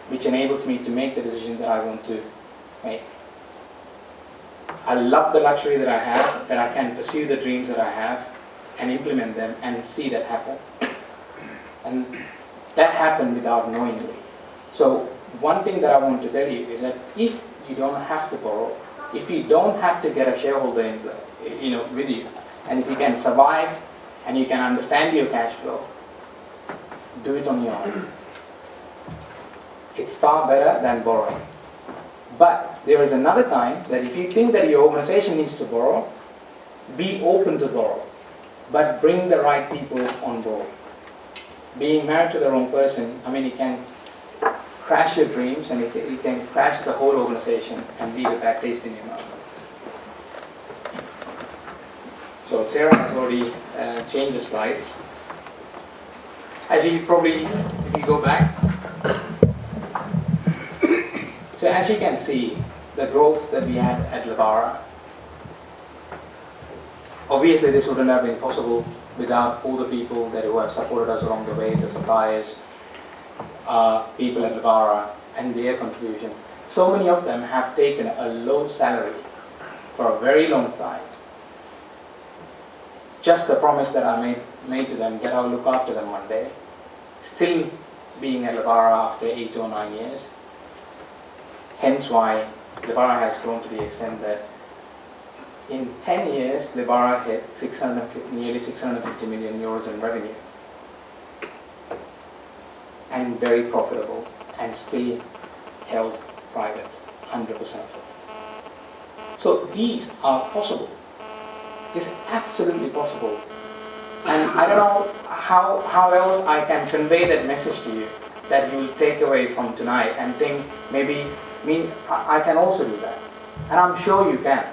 which enables me to make the decision that I want to make. I love the luxury that I have, that I can pursue the dreams that I have and implement them and see that happen. And that happened without knowing me. So one thing that I want to tell you is that if you don't have to borrow, if you don't have to get a shareholder in, with you, and if you can survive and you can understand your cash flow, do it on your own. It's far better than borrowing. But there is another time that if you think that your organization needs to borrow, be open to borrow, but bring the right people on board. Being married to the wrong person, it can crash your dreams and it can crash the whole organization and leave a bad taste in your mouth. So Sarah has already changed the slides. As you probably, if you go back, so as you can see, the growth that we had at Lebara, obviously this wouldn't have been possible without all the people who have supported us along the way, the suppliers, people at Lebara, and their contribution. So many of them have taken a low salary for a very long time. Just the promise that I made to them that I'll look after them one day, still being at Lebara after 8 or 9 years. Hence why Lebara has grown to the extent that in 10 years, Lebara hit nearly 650 million euros in revenue. And very profitable, and still held private, 100%. So these are possible. It's absolutely possible. And I don't know how else I can convey that message to you that you will take away from tonight and think maybe I can also do that. And I'm sure you can.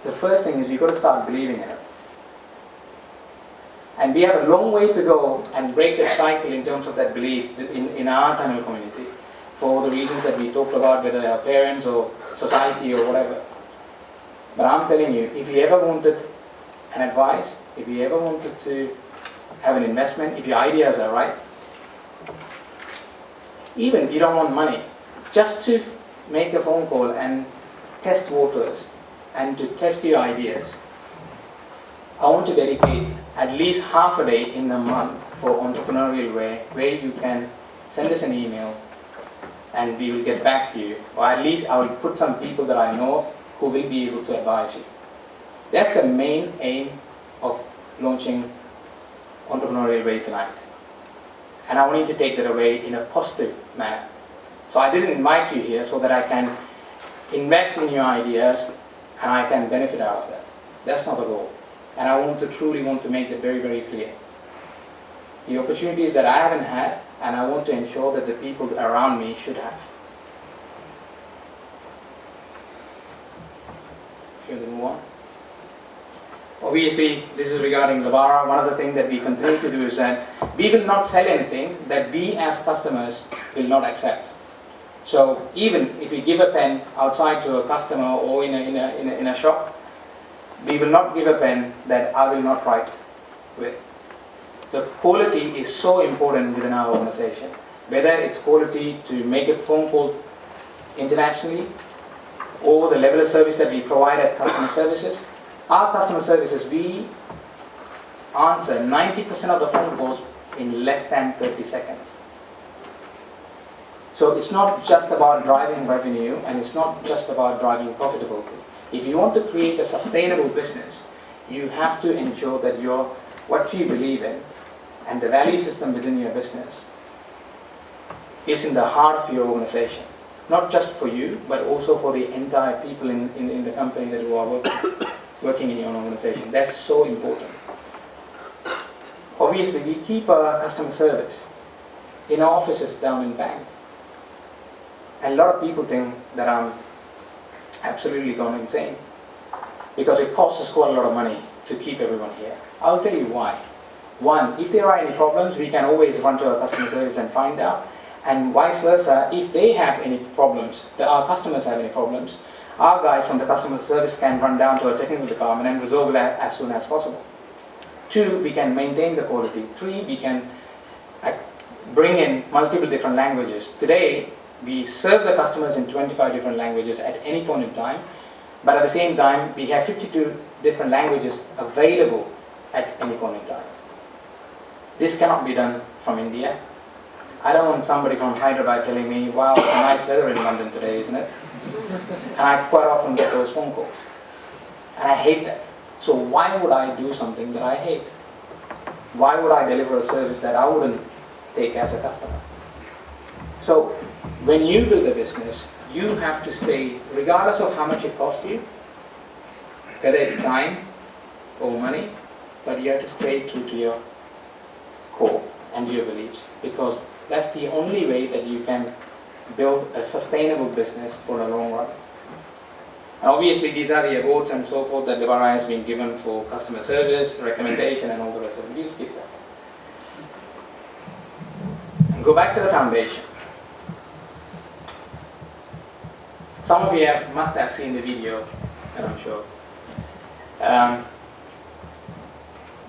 The first thing is you've got to start believing in it. And we have a long way to go and break the cycle in terms of that belief in our Tamil community for the reasons that we talked about, whether our parents or society or whatever. But I'm telling you, if you ever wanted an advice, if you ever wanted to have an investment, if your ideas are right, even if you don't want money, just to make a phone call and test waters and to test your ideas, I want to dedicate at least half a day in a month for Entrepreneurial Way, where you can send us an email and we will get back to you, or at least I will put some people that I know of who will be able to advise you. That's the main aim of launching Entrepreneurial Way tonight. And I want you to take that away in a positive manner. So I didn't invite you here so that I can invest in your ideas and I can benefit out of that. That's not the goal. And I truly want to make that very, very clear. The opportunities that I haven't had, and I want to ensure that the people around me should have. Should we move on? Obviously, this is regarding Lebara. One of the things that we continue to do is that we will not sell anything that we as customers will not accept. So even if we give a pen outside to a customer or in a shop, we will not give a pen that I will not write with. The quality is so important within our organization. Whether it's quality to make a phone call internationally or the level of service that we provide at customer services. Our customer services, we answer 90% of the phone calls in less than 30 seconds. So it's not just about driving revenue and it's not just about driving profitability. If you want to create a sustainable business, you have to ensure that what you believe in and the value system within your business is in the heart of your organization. Not just for you, but also for the entire people in the company that you are working in your organization. That's so important. Obviously, we keep our customer service in our offices down in Bang. And a lot of people think that I'm absolutely gone insane because it costs us quite a lot of money to keep everyone here. I'll tell you why. One, if there are any problems, we can always run to our customer service and find out. And vice versa, if they have any problems, our customers have any problems, our guys from the customer service can run down to our technical department and resolve that as soon as possible. Two, we can maintain the quality. Three, we can bring in multiple different languages. Today, We serve the customers in 25 different languages at any point in time, but at the same time, we have 52 different languages available at any point in time. This cannot be done from India. I don't want somebody from Hyderabad telling me, wow, it's a nice weather in London today, isn't it? And I quite often get those phone calls. And I hate that. So why would I do something that I hate? Why would I deliver a service that I wouldn't take as a customer? So when you build a business, you have to stay, regardless of how much it costs you, whether it's time or money, but you have to stay true to your core and your beliefs, because that's the only way that you can build a sustainable business for the long run. And obviously these are the awards and so forth that Lebara has been given for customer service, recommendation and all the rest of it. You skip that. And go back to the foundation. Some of you must have seen the video, and I'm sure.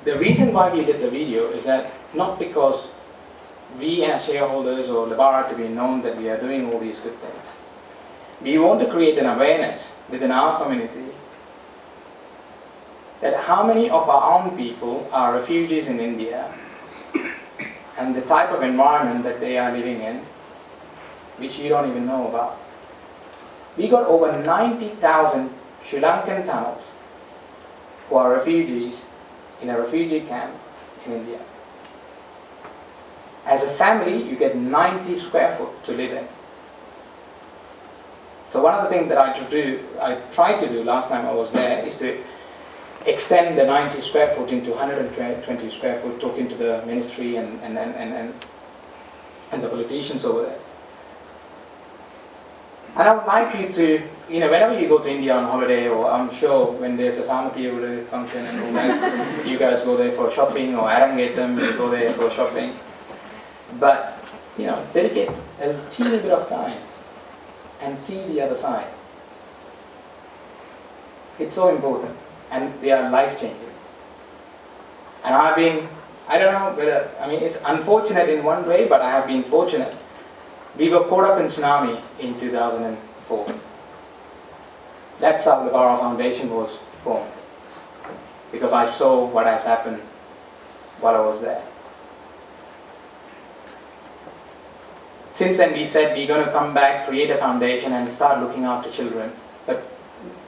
The reason why we did the video is that not because we as shareholders or Lebara to be known that we are doing all these good things. We want to create an awareness within our community that how many of our own people are refugees in India and the type of environment that they are living in, which you don't even know about. We got over 90,000 Sri Lankan Tamils who are refugees in a refugee camp in India. As a family, you get 90 square foot to live in. So one of the things that I tried to do last time I was there is to extend the 90 square foot into 120 square foot, talking to the ministry and the politicians over there. And I would like you to, whenever you go to India on holiday, or I'm sure when there's a Samati function and all that, you guys go there for shopping, or Arangetam, you go there for shopping. But, dedicate a teeny bit of time and see the other side. It's so important, and they are life-changing. And I don't know whether, it's unfortunate in one way, but I have been fortunate. We were caught up in tsunami in 2004. That's how the Lebara Foundation was formed, because I saw what has happened while I was there. Since then we said we're going to come back, create a foundation and start looking after children. But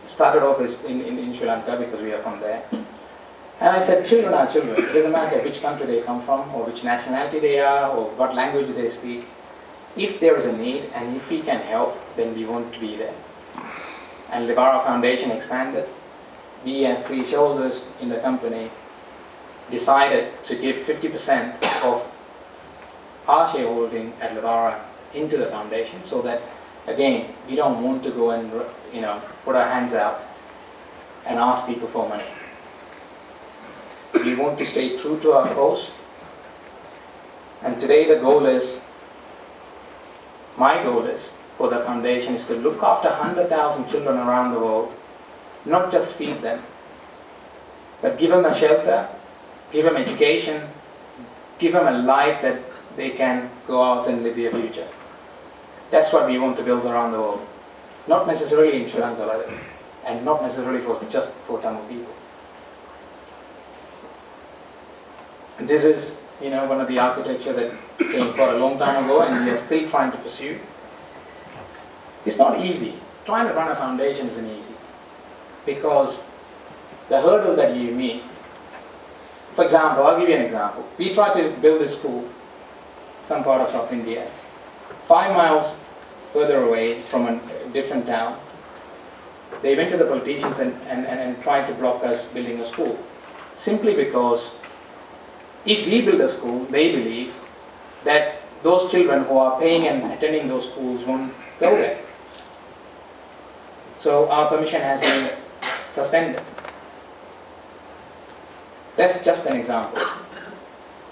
started off in Sri Lanka because we are from there. And I said, children are children. It doesn't matter which country they come from, or which nationality they are, or what language they speak. If there is a need and if we can help, then we want to be there. And Lebara Foundation expanded. We as three shareholders in the company decided to give 50% of our shareholding at Lebara into the foundation, so that again we don't want to go and put our hands out and ask people for money. We want to stay true to our course, and today my goal is for the foundation is to look after 100,000 children around the world, not just feed them, but give them a shelter, give them education, give them a life that they can go out and live their future. That's what we want to build around the world. Not necessarily in Sri Lanka, and not necessarily just for Tamil people. And this is, one of the architecture that came for a long time ago, and we are still trying to pursue. It's not easy. Trying to run a foundation isn't easy, because the hurdle that you meet. For example, I'll give you an example. We tried to build a school, some part of South India, 5 miles further away from a different town. They went to the politicians and tried to block us building a school, simply because if we build a school, they believe that those children who are paying and attending those schools won't go there. So our permission has been suspended. That's just an example.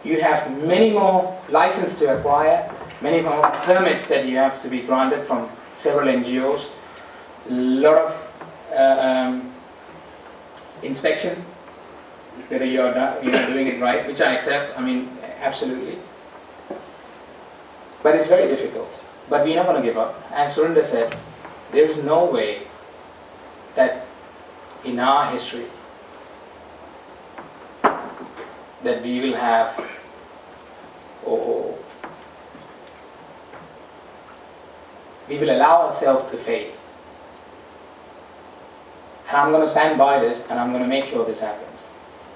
You have many more licenses to acquire, many more permits that you have to be granted from several NGOs, a lot of inspection, whether you're doing it right, which I accept, absolutely. But it's very difficult. But we're not going to give up. As Surinder said, there is no way that in our history that we will have or we will allow ourselves to fail. And I'm going to stand by this and I'm going to make sure this happens.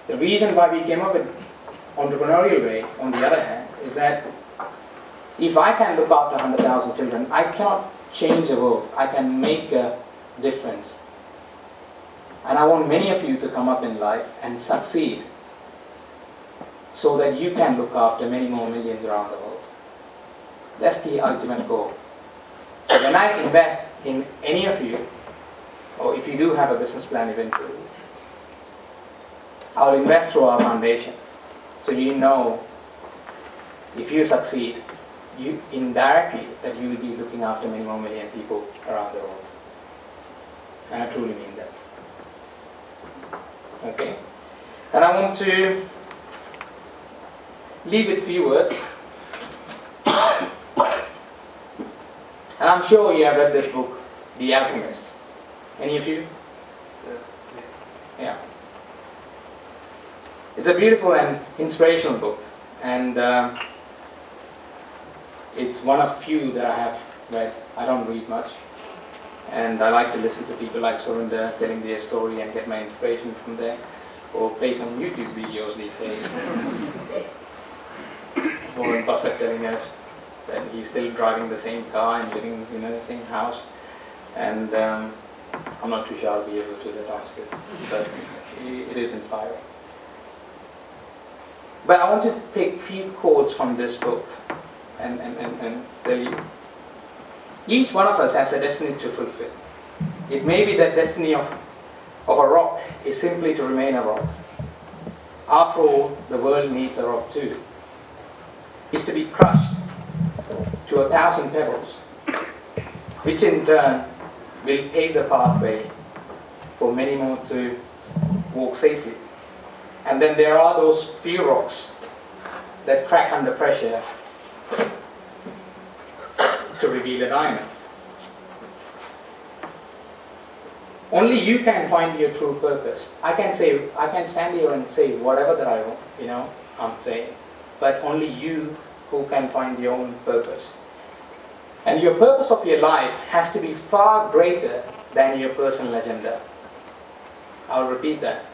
The reason why we came up with entrepreneurial way, on the other hand, is that if I can look after 100,000 children, I cannot change the world. I can make a difference. And I want many of you to come up in life and succeed so that you can look after many more millions around the world. That's the ultimate goal. So when I invest in any of you, or if you do have a business plan eventually, I'll invest through our foundation. So you know, if you succeed, you indirectly that you will be looking after many more million people around the world. And I truly mean that. Okay? And I want to leave with a few words. And I'm sure you have read this book, The Alchemist. Any of you? Yeah. It's a beautiful and inspirational book. And it's one of few that I have read. I don't read much. And I like to listen to people like Surinder telling their story and get my inspiration from there. Or play some YouTube videos these days. Warren Buffett telling us that he's still driving the same car and living in the same house. And I'm not too sure I'll be able to that honestly. But it is inspiring. But I want to pick few quotes from this book and tell you. Each one of us has a destiny to fulfill. It may be that destiny of a rock is simply to remain a rock. After all, the world needs a rock too. It's to be crushed to 1,000 pebbles, which in turn will pave the pathway for many more to walk safely. And then there are those few rocks that crack under pressure to reveal a diamond. Only you can find your true purpose. I can stand here and say whatever that I want, I'm saying, but only you who can find your own purpose. And your purpose of your life has to be far greater than your personal agenda. I'll repeat that.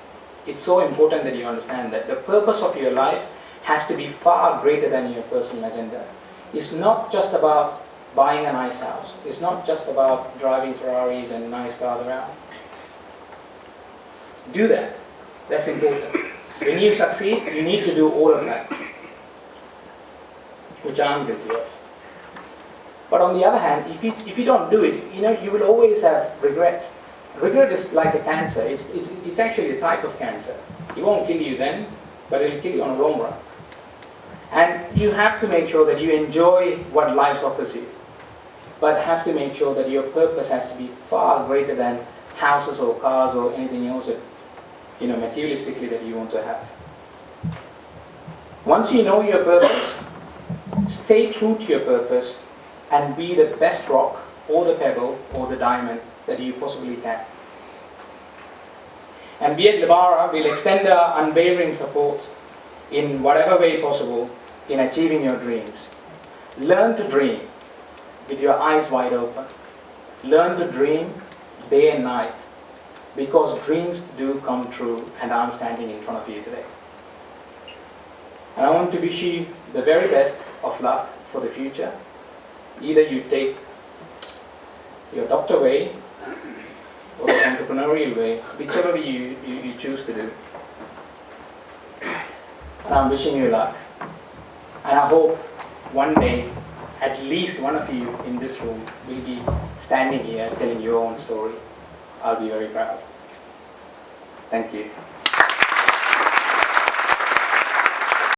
It's so important that you understand that the purpose of your life has to be far greater than your personal agenda. It's not just about buying a nice house. It's not just about driving Ferraris and nice cars around. Do that. That's important. When you succeed, you need to do all of that, which I'm guilty of. But on the other hand, if you don't do it, you will always have regrets. Regret is like a cancer. It's actually a type of cancer. It won't kill you then, but it will kill you on a long run. And you have to make sure that you enjoy what life offers you, but have to make sure that your purpose has to be far greater than houses or cars or anything else that, materialistically that you want to have. Once you know your purpose, stay true to your purpose and be the best rock or the pebble or the diamond that you possibly can. And we at Lebara will extend our unwavering support in whatever way possible in achieving your dreams. Learn to dream with your eyes wide open. Learn to dream day and night, because dreams do come true, and I'm standing in front of you today. And I want to wish you the very best of luck for the future. Either you take your doctor way or the entrepreneurial way, whichever way you choose to do. And I'm wishing you luck. And I hope one day at least one of you in this room will be standing here telling your own story. I'll be very proud. Thank you.